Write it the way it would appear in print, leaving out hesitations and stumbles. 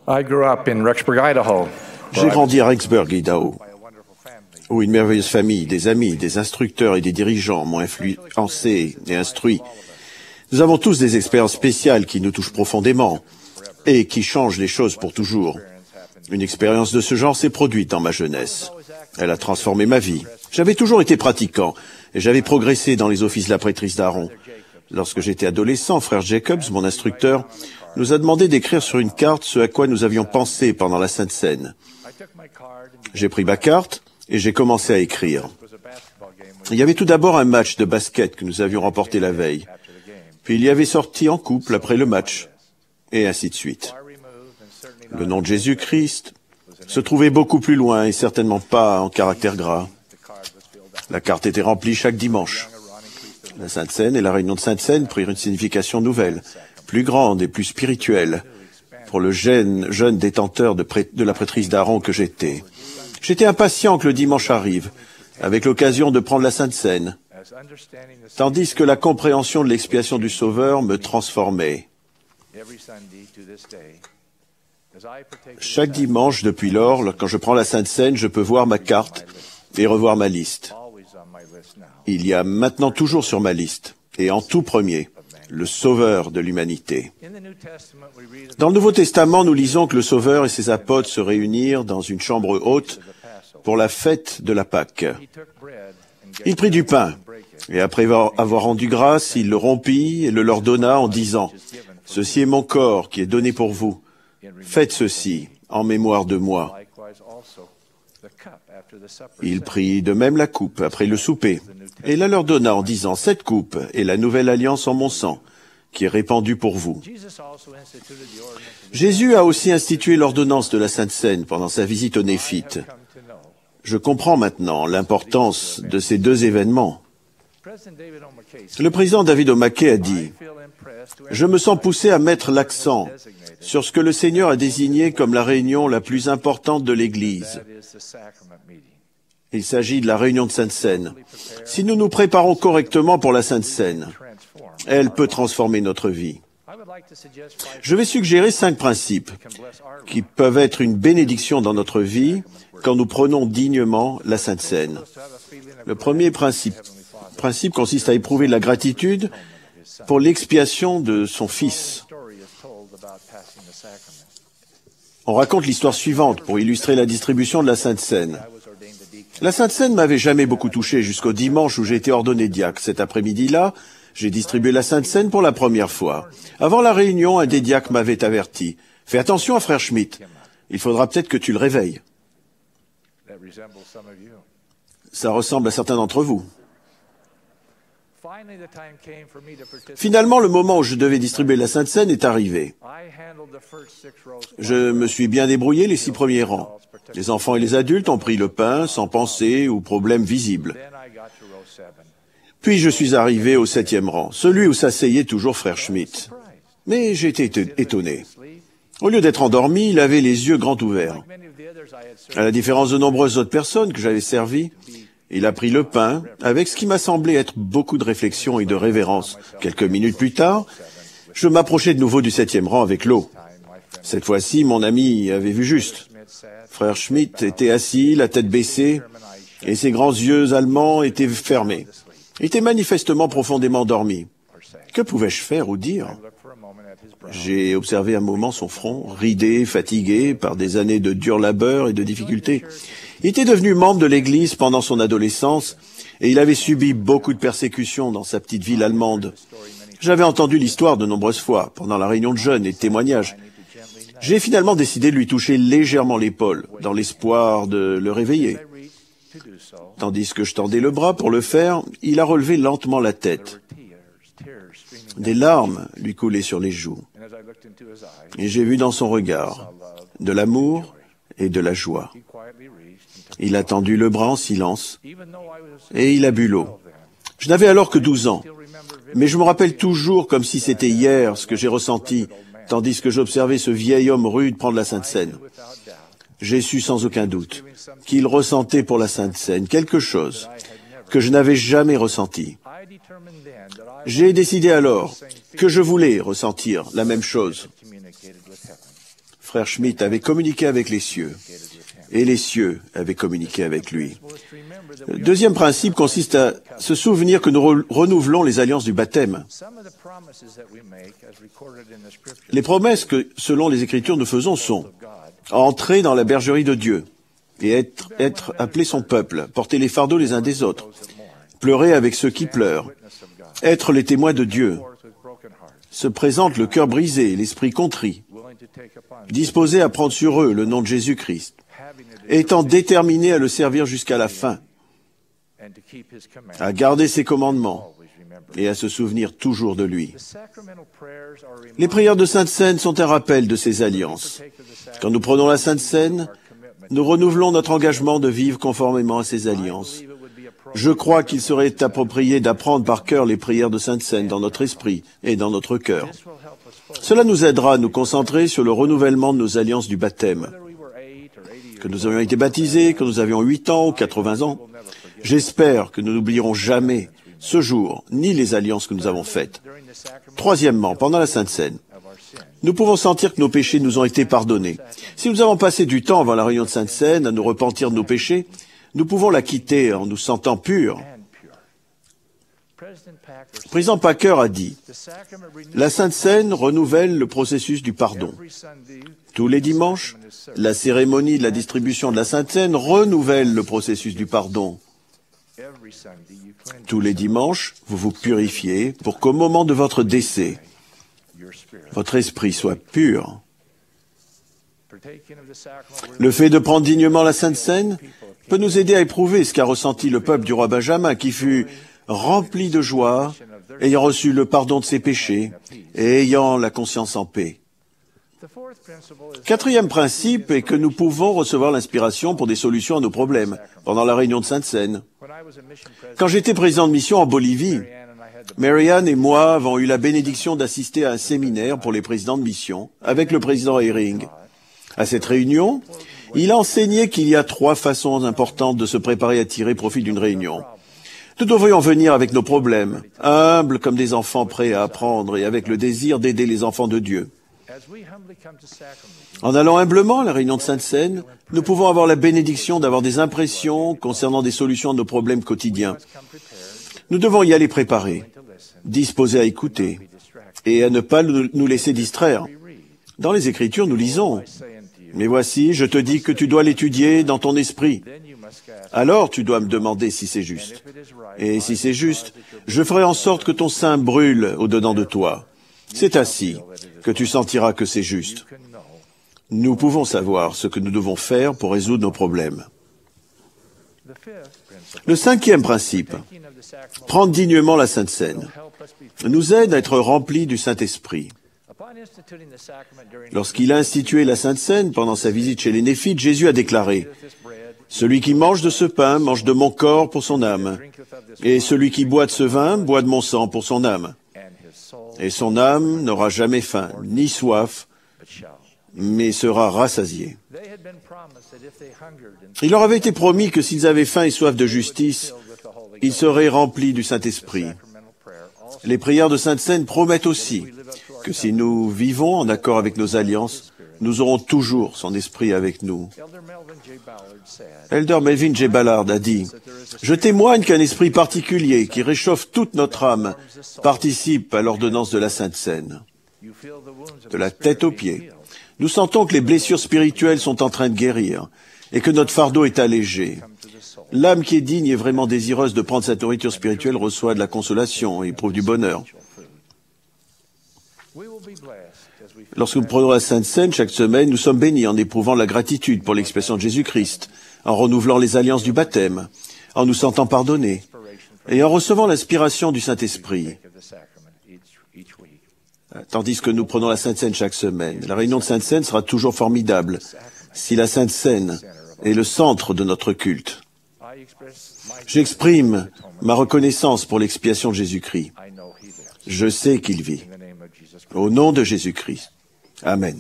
I grew up in Rexburg, Idaho. J'ai grandi à Rexburg, Idaho, où une merveilleuse famille, des amis, des instructeurs et des dirigeants m'ont influencé et instruit. Nous avons tous des expériences spéciales qui nous touchent profondément et qui changent les choses pour toujours. Une expérience de ce genre s'est produite dans ma jeunesse. Elle a transformé ma vie. J'avais toujours été pratiquant et j'avais progressé dans les offices de la prêtrise d'Aaron. Lorsque j'étais adolescent, frère Jacobs, mon instructeur, nous a demandé d'écrire sur une carte ce à quoi nous avions pensé pendant la Sainte Seine. J'ai pris ma carte et j'ai commencé à écrire. Il y avait tout d'abord un match de basket que nous avions remporté la veille. Puis il y avait sorti en couple après le match, et ainsi de suite. Le nom de Jésus-Christ se trouvait beaucoup plus loin et certainement pas en caractère gras. La carte était remplie chaque dimanche. La Sainte Seine et la réunion de Sainte Seine prirent une signification nouvelle, plus grande et plus spirituelle, pour le jeune détenteur de la prêtrise d'Aaron que j'étais. J'étais impatient que le dimanche arrive, avec l'occasion de prendre la Sainte Seine, tandis que la compréhension de l'expiation du Sauveur me transformait. Chaque dimanche, depuis lors, quand je prends la Sainte Seine, je peux voir ma carte et revoir ma liste. Il y a maintenant toujours sur ma liste, et en tout premier, le Sauveur de l'humanité. Dans le Nouveau Testament, nous lisons que le Sauveur et ses apôtres se réunirent dans une chambre haute pour la fête de la Pâque. Il prit du pain, et après avoir rendu grâce, il le rompit et le leur donna en disant, « Ceci est mon corps qui est donné pour vous. Faites ceci en mémoire de moi. » Il prit de même la coupe après le souper, et la leur donna en disant, « Cette coupe est la nouvelle alliance en mon sang, qui est répandue pour vous. » Jésus a aussi institué l'ordonnance de la Sainte Seine pendant sa visite aux Néphites. Je comprends maintenant l'importance de ces deux événements. Le président David O. McKay a dit, « Je me sens poussé à mettre l'accent sur ce que le Seigneur a désigné comme la réunion la plus importante de l'Église. Il s'agit de la réunion de Sainte Seine. Si nous nous préparons correctement pour la Sainte Seine, elle peut transformer notre vie. Je vais suggérer 5 principes qui peuvent être une bénédiction dans notre vie quand nous prenons dignement la Sainte Seine. Le premier principe consiste à éprouver de la gratitude pour l'expiation de son Fils. On raconte l'histoire suivante pour illustrer la distribution de la Sainte Seine. La Sainte Seine m'avait jamais beaucoup touché jusqu'au dimanche où j'ai été ordonné diacre. Cet après-midi-là, j'ai distribué la Sainte Seine pour la première fois. Avant la réunion, un des diacres m'avait averti. « Fais attention à frère Schmitt. Il faudra peut-être que tu le réveilles. » Ça ressemble à certains d'entre vous. Finalement, le moment où je devais distribuer la Sainte Seine est arrivé. Je me suis bien débrouillé les 6 premiers rangs. Les enfants et les adultes ont pris le pain sans pensée ou problème visible. Puis je suis arrivé au 7e rang, celui où s'asseyait toujours frère Schmitt. Mais j'ai été étonné. Au lieu d'être endormi, il avait les yeux grands ouverts. À la différence de nombreuses autres personnes que j'avais servies, il a pris le pain avec ce qui m'a semblé être beaucoup de réflexion et de révérence. Quelques minutes plus tard, je m'approchais de nouveau du 7e rang avec l'eau. Cette fois-ci, mon ami avait vu juste. Frère Schmitt était assis, la tête baissée, et ses grands yeux allemands étaient fermés. Il était manifestement profondément endormi. Que pouvais-je faire ou dire? J'ai observé un moment son front, ridé, fatigué par des années de dur labeur et de difficultés. Il était devenu membre de l'Église pendant son adolescence et il avait subi beaucoup de persécutions dans sa petite ville allemande. J'avais entendu l'histoire de nombreuses fois pendant la réunion de jeunes et de témoignages. J'ai finalement décidé de lui toucher légèrement l'épaule dans l'espoir de le réveiller. Tandis que je tendais le bras pour le faire, il a relevé lentement la tête. Des larmes lui coulaient sur les joues. Et j'ai vu dans son regard de l'amour et de la joie. Il a tendu le bras en silence et il a bu l'eau. Je n'avais alors que 12 ans, mais je me rappelle toujours comme si c'était hier ce que j'ai ressenti, tandis que j'observais ce vieil homme rude prendre la Sainte Seine. J'ai su sans aucun doute qu'il ressentait pour la Sainte Seine quelque chose que je n'avais jamais ressenti. J'ai décidé alors que je voulais ressentir la même chose. Frère Schmitt avait communiqué avec les cieux, et les cieux avaient communiqué avec lui. Le deuxième principe consiste à se souvenir que nous renouvelons les alliances du baptême. Les promesses que, selon les Écritures, nous faisons sont entrer dans la bergerie de Dieu et être appelé son peuple, porter les fardeaux les uns des autres, pleurer avec ceux qui pleurent, être les témoins de Dieu, se présente le cœur brisé, l'esprit contrit, disposé à prendre sur eux le nom de Jésus-Christ, étant déterminé à le servir jusqu'à la fin, à garder ses commandements et à se souvenir toujours de lui. Les prières de Sainte Seine sont un rappel de ces alliances. Quand nous prenons la Sainte Seine, nous renouvelons notre engagement de vivre conformément à ces alliances. Je crois qu'il serait approprié d'apprendre par cœur les prières de Sainte Seine dans notre esprit et dans notre cœur. Cela nous aidera à nous concentrer sur le renouvellement de nos alliances du baptême. Que nous avions été baptisés, que nous avions 8 ans ou 80 ans, j'espère que nous n'oublierons jamais ce jour, ni les alliances que nous avons faites. Troisièmement, pendant la Sainte Seine, nous pouvons sentir que nos péchés nous ont été pardonnés. Si nous avons passé du temps avant la réunion de Sainte Seine à nous repentir de nos péchés, nous pouvons la quitter en nous sentant purs. Le président Packer a dit, « La Sainte Seine renouvelle le processus du pardon. Tous les dimanches, la cérémonie de la distribution de la Sainte Seine renouvelle le processus du pardon. Tous les dimanches, vous vous purifiez pour qu'au moment de votre décès, votre esprit soit pur. Le fait de prendre dignement la Sainte Seine peut nous aider à éprouver ce qu'a ressenti le peuple du roi Benjamin, qui fut rempli de joie, ayant reçu le pardon de ses péchés et ayant la conscience en paix. Quatrième principe est que nous pouvons recevoir l'inspiration pour des solutions à nos problèmes pendant la réunion de Sainte Seine. Quand j'étais président de mission en Bolivie, Marianne et moi avons eu la bénédiction d'assister à un séminaire pour les présidents de mission avec le président Eyring. À cette réunion, il a enseigné qu'il y a 3 façons importantes de se préparer à tirer profit d'une réunion. Nous devrions venir avec nos problèmes, humbles comme des enfants prêts à apprendre et avec le désir d'aider les enfants de Dieu. En allant humblement à la réunion de Sainte Seine, nous pouvons avoir la bénédiction d'avoir des impressions concernant des solutions à nos problèmes quotidiens. Nous devons y aller préparés, disposés à écouter et à ne pas nous laisser distraire. Dans les Écritures, nous lisons « Mais voici, je te dis que tu dois l'étudier dans ton esprit. Alors tu dois me demander si c'est juste. Et si c'est juste, je ferai en sorte que ton sein brûle au-dedans de toi. C'est ainsi que tu sentiras que c'est juste. » Nous pouvons savoir ce que nous devons faire pour résoudre nos problèmes. Le 5e principe, prendre dignement la Sainte Seine, nous aide à être remplis du Saint-Esprit. Lorsqu'il a institué la Sainte Seine pendant sa visite chez les Néphites, Jésus a déclaré « Celui qui mange de ce pain mange de mon corps pour son âme, et celui qui boit de ce vin boit de mon sang pour son âme. Et son âme n'aura jamais faim, ni soif, mais sera rassasiée. » Il leur avait été promis que s'ils avaient faim et soif de justice, ils seraient remplis du Saint-Esprit. Les prières de Sainte Seine promettent aussi que si nous vivons en accord avec nos alliances, nous aurons toujours son esprit avec nous. Elder Melvin J. Ballard a dit « Je témoigne qu'un esprit particulier qui réchauffe toute notre âme participe à l'ordonnance de la Sainte Seine. De la tête aux pieds, nous sentons que les blessures spirituelles sont en train de guérir et que notre fardeau est allégé. L'âme qui est digne et vraiment désireuse de prendre cette nourriture spirituelle reçoit de la consolation et éprouve du bonheur. Lorsque nous prenons la Sainte Seine chaque semaine, nous sommes bénis en éprouvant la gratitude pour l'expiation de Jésus-Christ, en renouvelant les alliances du baptême, en nous sentant pardonnés et en recevant l'inspiration du Saint-Esprit. Tandis que nous prenons la Sainte Seine chaque semaine, la réunion de Sainte Seine sera toujours formidable si la Sainte Seine est le centre de notre culte. J'exprime ma reconnaissance pour l'expiation de Jésus-Christ. Je sais qu'il vit. Au nom de Jésus-Christ. Amen.